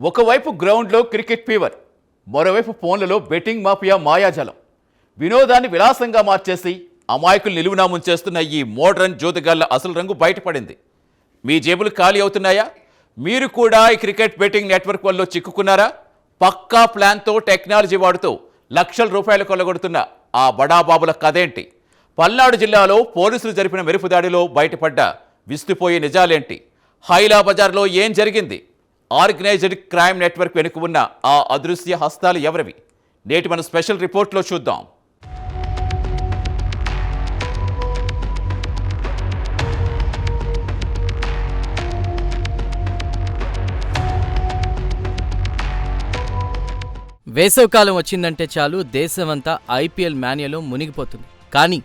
ఒకవైపు గ్రౌండ్లో cricket fever, మరోవైపు ఫోన్లలో బెట్టింగ్ మాఫియా మాయాజాలం. వినోదాన్ని విలాసంగా మార్చేసి అమాయకులు నిలువునా ముంచేస్తున్న ఈ మోడ్రన్ జోతిగాళ్ల అసలు రంగు బయటపడింది. మీ జేబులు ఖాళీ అవుతున్నాయా? మీరు కూడా ఈ క్రికెట్ బెట్టింగ్ నెట్వర్క్ వల్ల చిక్కుకున్నారా? పక్కా ప్లాన్తో టెక్నాలజీ వాడుతూ లక్షల రూపాయలు కొల్లగొడుతున్న ఆ బడాబాబుల కథేంటి? పల్నాడు జిల్లాలో పోలీసులు జరిపిన మెరుపు దాడిలో బయటపడ్డ విస్తుపోయే నిజాలేంటి? హైలా బజార్లో ఏం జరిగింది? ఆర్గనైజ్డ్ క్రైమ్ నెట్వర్క్ వెనుక ఉన్న ఆ అదృశ్య హస్తాలు ఎవరివి? నేటి మన స్పెషల్ రిపోర్ట్లో చూద్దాం. వేసవికాలం వచ్చిందంటే చాలు దేశమంతా ఐపీఎల్ మానియాలో మునిగిపోతుంది. కానీ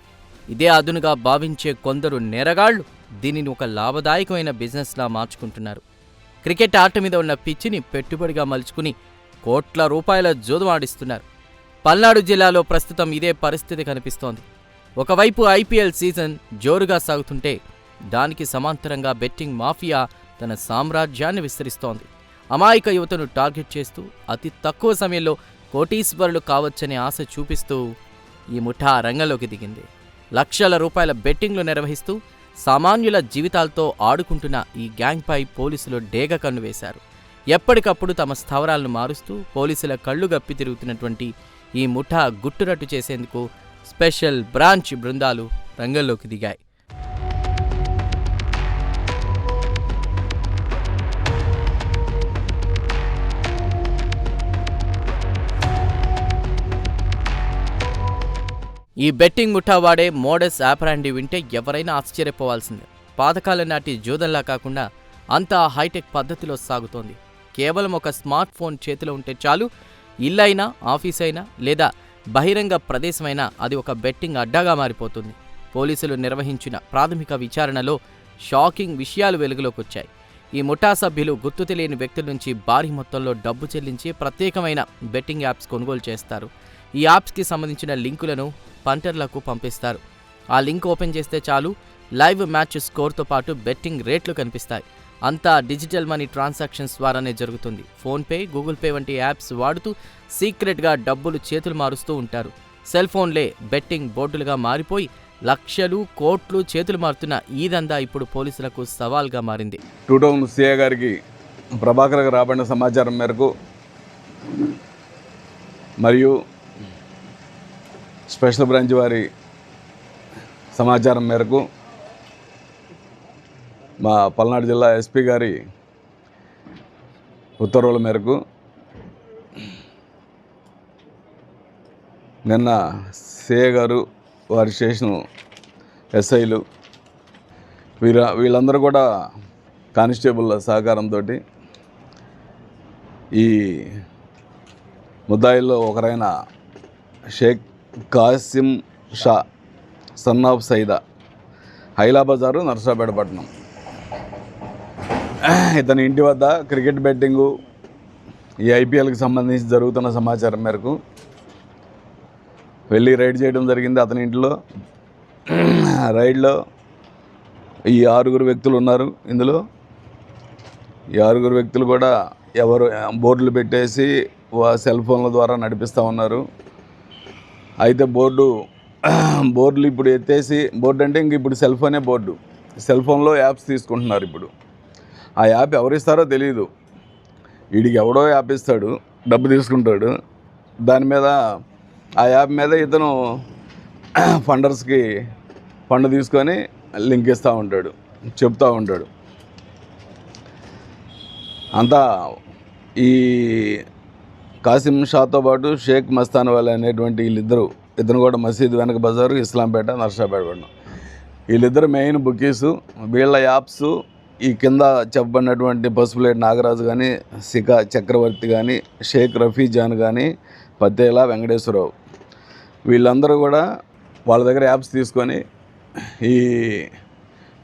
ఇదే అదునుగా భావించే కొందరు నేరగాళ్లు దీనిని ఒక లాభదాయకమైన బిజినెస్లా మార్చుకుంటున్నారు. క్రికెట్ ఆట మీద ఉన్న పిచ్చిని పెట్టుబడిగా మలుచుకుని కోట్ల రూపాయల జోదుమాడిస్తున్నారు. పల్నాడు జిల్లాలో ప్రస్తుతం ఇదే పరిస్థితి కనిపిస్తోంది. ఒకవైపు ఐపీఎల్ సీజన్ జోరుగా సాగుతుంటే దానికి సమాంతరంగా బెట్టింగ్ మాఫియా తన సామ్రాజ్యాన్ని విస్తరిస్తోంది. అమాయక యువతను టార్గెట్ చేస్తూ అతి తక్కువ సమయంలో కోటీశ్వరులు కావచ్చనే ఆశ చూపిస్తూ ఈ ముఠా రంగంలోకి దిగింది. లక్షల రూపాయల బెట్టింగ్లు నిర్వహిస్తూ సామాన్యుల జీవితాలతో ఆడుకుంటున్న ఈ గ్యాంగ్పై పోలీసులు డేగ కన్ను వేశారు. ఎప్పటికప్పుడు తమ స్థావరాలను మారుస్తూ పోలీసుల కళ్లు గప్పి తిరుగుతున్నటువంటి ఈ ముఠా గుట్టురట్టు చేసేందుకు స్పెషల్ బ్రాంచ్ బృందాలు రంగంలోకి దిగాయి. ఈ బెట్టింగ్ ముఠా వాడే మోడస్ ఆపరాండి వింటే ఎవరైనా ఆశ్చర్యపోవాల్సిందే. పాతకాలం నాటి జూదంలా కాకుండా అంతా హైటెక్ పద్ధతిలో సాగుతోంది. కేవలం ఒక స్మార్ట్ ఫోన్ చేతిలో ఉంటే చాలు, ఇల్లైనా ఆఫీస్ అయినా లేదా బహిరంగ ప్రదేశమైనా అది ఒక బెట్టింగ్ అడ్డాగా మారిపోతుంది. పోలీసులు నిర్వహించిన ప్రాథమిక విచారణలో షాకింగ్ విషయాలు వెలుగులోకొచ్చాయి. ఈ ముఠా సభ్యులు గుర్తు తెలియని వ్యక్తుల నుంచి భారీ మొత్తంలో డబ్బు చెల్లించి ప్రత్యేకమైన బెట్టింగ్ యాప్స్ కొనుగోలు చేస్తారు. ఈ యాప్స్కి సంబంధించిన లింకులను పంటర్లకు పంపిస్తారు. ఆ లింక్ ఓపెన్ చేస్తే చాలు లైవ్ మ్యాచ్ స్కోర్తో పాటు బెట్టింగ్ రేట్లు కనిపిస్తాయి. అంతా డిజిటల్ మనీ ట్రాన్సాక్షన్స్ ద్వారానే జరుగుతుంది. ఫోన్పే, గూగుల్ పే వంటి యాప్స్ వాడుతూ సీక్రెట్గా డబ్బులు చేతులు మారుస్తూ ఉంటారు. సెల్ ఫోన్లే బెట్టింగ్ బోర్డులుగా మారిపోయి లక్షలు కోట్లు చేతులు మారుతున్న ఈ దందా ఇప్పుడు పోలీసులకు సవాల్గా మారింది. 2 టౌన్ సిఐ గారికి ప్రభాకర్కి రాబడిన సమాచారం మేరకు మరియు స్పెషల్ బ్రాంచ్ వారి సమాచారం మేరకు మా పల్నాడు జిల్లా ఎస్పీ గారి ఉత్తర్వుల మేరకు నిన్న సిఐ గారు, వారి స్టేషన్ ఎస్ఐలు వీళ్ళందరూ కూడా కానిస్టేబుల్ సహకారంతో ఈ ముద్దాయిల్లో ఒకరైన షేక్ కాసిం షా సన్ ఆఫ్ సైదా, హైలా బజారు, నర్సాపేట పట్టణం, ఇతని ఇంటి వద్ద క్రికెట్ బెట్టింగు, ఈ ఐపీఎల్కి సంబంధించి జరుగుతున్న సమాచారం మేరకు వెళ్ళి రైడ్ చేయడం జరిగింది. అతని ఇంట్లో రైడ్లో ఈ 6 వ్యక్తులు ఉన్నారు. ఇందులో ఈ 6 వ్యక్తులు కూడా ఎవరు బోర్డులు పెట్టేసి సెల్ ఫోన్ల ద్వారా నడిపిస్తూ ఉన్నారు. అయితే బోర్డులు ఇప్పుడు ఎత్తేసి, బోర్డు అంటే ఇంక ఇప్పుడు సెల్ ఫోనే బోర్డు, సెల్ ఫోన్లో యాప్స్ తీసుకుంటున్నారు. ఇప్పుడు ఆ యాప్ ఎవరిస్తారో తెలియదు. వీడికి ఎవడో యాప్ ఇస్తాడు, డబ్బు తీసుకుంటాడు. దాని మీద ఆ యాప్ మీద ఇతను ఫండర్స్కి ఫండ్ తీసుకొని లింక్ ఇస్తూ ఉంటాడు, చెప్తూ ఉంటాడు. అంతా ఈ కాసిం షాతో పాటు షేక్ మస్తాన్ వాలీ అనేటువంటి ఇద్దరు కూడా మసీద్ వెనక బజారు, ఇస్లాంపేట, నర్సాపేట పట్టణం, వీళ్ళిద్దరు మెయిన్ బుకీసు. వీళ్ళ యాప్స్ ఈ కింద చెప్పబడినటువంటి పసుపులేటి నాగరాజు కానీ, సికా చక్రవర్తి కానీ, షేక్ రఫీజాన్ కానీ, పతేలా వెంకటేశ్వరరావు, వీళ్ళందరూ కూడా వాళ్ళ దగ్గర యాప్స్ తీసుకొని ఈ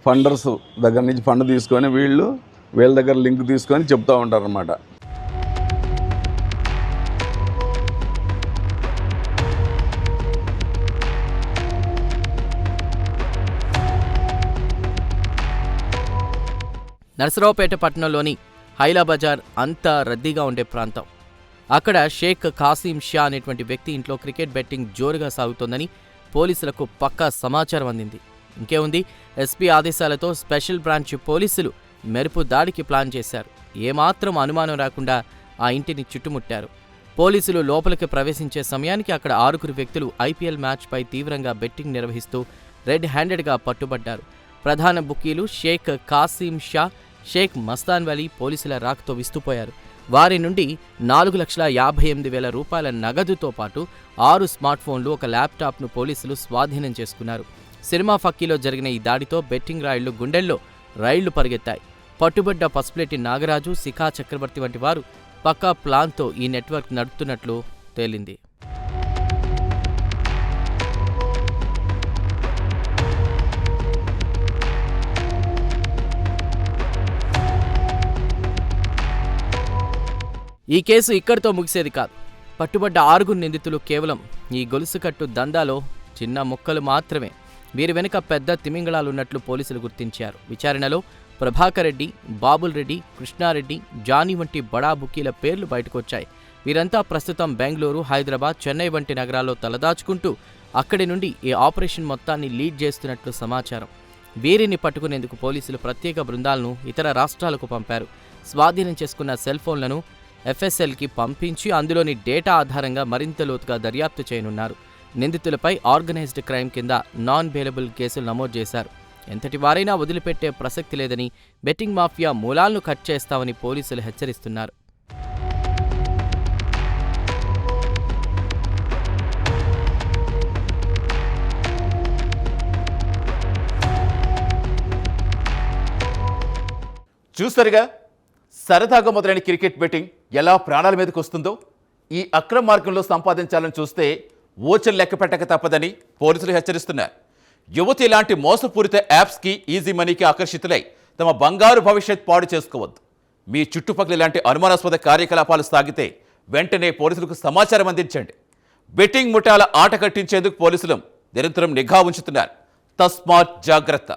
ఫండర్స్ దగ్గర నుంచి ఫండ్ తీసుకొని వీళ్ళ దగ్గర లింక్ తీసుకొని చెప్తూ ఉంటారు అన్నమాట. నరసరావుపేట పట్టణంలోని హైలా బజార్ అంతా రద్దీగా ఉండే ప్రాంతం. అక్కడ షేక్ కాసిం షా అనేటువంటి వ్యక్తి ఇంట్లో క్రికెట్ బెట్టింగ్ జోరుగా సాగుతోందని పోలీసులకు పక్కా సమాచారం అందింది. ఇంకేముంది, ఎస్పీ ఆదేశాలతో స్పెషల్ బ్రాంచ్ పోలీసులు మెరుపు దాడికి ప్లాన్ చేశారు. ఏమాత్రం అనుమానం రాకుండా ఆ ఇంటిని చుట్టుముట్టారు. పోలీసులు లోపలికి ప్రవేశించే సమయానికి అక్కడ 6 వ్యక్తులు ఐపీఎల్ మ్యాచ్పై తీవ్రంగా బెట్టింగ్ నిర్వహిస్తూ రెడ్ హ్యాండెడ్గా పట్టుబడ్డారు. ప్రధాన బుకీలు షేక్ కాసిం షా, షేక్ మస్తాన్ వలీ పోలీసుల రాకతో విస్తుపోయారు. వారి నుండి 4,58,000 రూపాయల నగదుతో పాటు 6 స్మార్ట్ ఫోన్లు, ఒక ల్యాప్టాప్ను పోలీసులు స్వాధీనం చేసుకున్నారు. సినిమా ఫక్కీలో జరిగిన ఈ దాడితో బెట్టింగ్ రాయిళ్లు గుండెల్లో రైళ్లు పరిగెత్తాయి. పట్టుబడ్డ పసుపులేటి నాగరాజు, శిఖా చక్రవర్తి వంటి వారు పక్కా ప్లాన్తో ఈ నెట్వర్క్ నడుపుతున్నట్లు తేలింది. ఈ కేసు ఇక్కడితో ముగిసేది కాదు. పట్టుబడ్డ 6 నిందితులు కేవలం ఈ గొలుసుకట్టు దందాలో చిన్న ముక్కలు మాత్రమే. వీరి వెనుక పెద్ద తిమింగళాలున్నట్లు పోలీసులు గుర్తించారు. విచారణలో ప్రభాకర్ రెడ్డి, బాబుల్ రెడ్డి, కృష్ణారెడ్డి, జానీ వంటి బడా బుకీల పేర్లు బయటకొచ్చాయి. వీరంతా ప్రస్తుతం బెంగళూరు, హైదరాబాద్, చెన్నై వంటి నగరాల్లో తలదాచుకుంటూ అక్కడి నుండి ఈ ఆపరేషన్ మొత్తాన్ని లీడ్ చేస్తున్నట్లు సమాచారం. వీరిని పట్టుకునేందుకు పోలీసులు ప్రత్యేక బృందాలను ఇతర రాష్ట్రాలకు పంపారు. స్వాధీనం చేసుకున్న సెల్ ఫోన్లను ఎఫ్ఎస్ఎల్కి పంపించి అందులోని డేటా ఆధారంగా మరింత లోతుగా దర్యాప్తు చేయనున్నారు. నిందితులపై ఆర్గనైజ్డ్ క్రైమ్ కింద నాన్ బెయిలబుల్ కేసులు నమోదు చేశారు. ఎంతటి వారైనా వదిలిపెట్టే ప్రసక్తి లేదని, బెట్టింగ్ మాఫియా మూలాలను కట్ చేస్తామని పోలీసులు హెచ్చరిస్తున్నారు. చూసారుగా, సరదాగా మొదలైన క్రికెట్ బెట్టింగ్ ఎలా ప్రాణాల మీదకి వస్తుందో. ఈ అక్రమ మార్గంలో సంపాదించాలని చూస్తే ఓచలు లెక్క పెట్టక తప్పదని పోలీసులు హెచ్చరిస్తున్నారు. యువతి ఇలాంటి మోసపూరిత యాప్స్కి, ఈజీ మనీకి ఆకర్షితులై తమ బంగారు భవిష్యత్ పాడు చేసుకోవద్దు. మీ చుట్టుపక్కల ఇలాంటి అనుమానాస్పద కార్యకలాపాలు సాగితే వెంటనే పోలీసులకు సమాచారం అందించండి. బెట్టింగ్ ముఠాల ఆట కట్టించేందుకు పోలీసులు నిరంతరం నిఘా ఉంచుతున్నారు. తస్మాత్ జాగ్రత్త.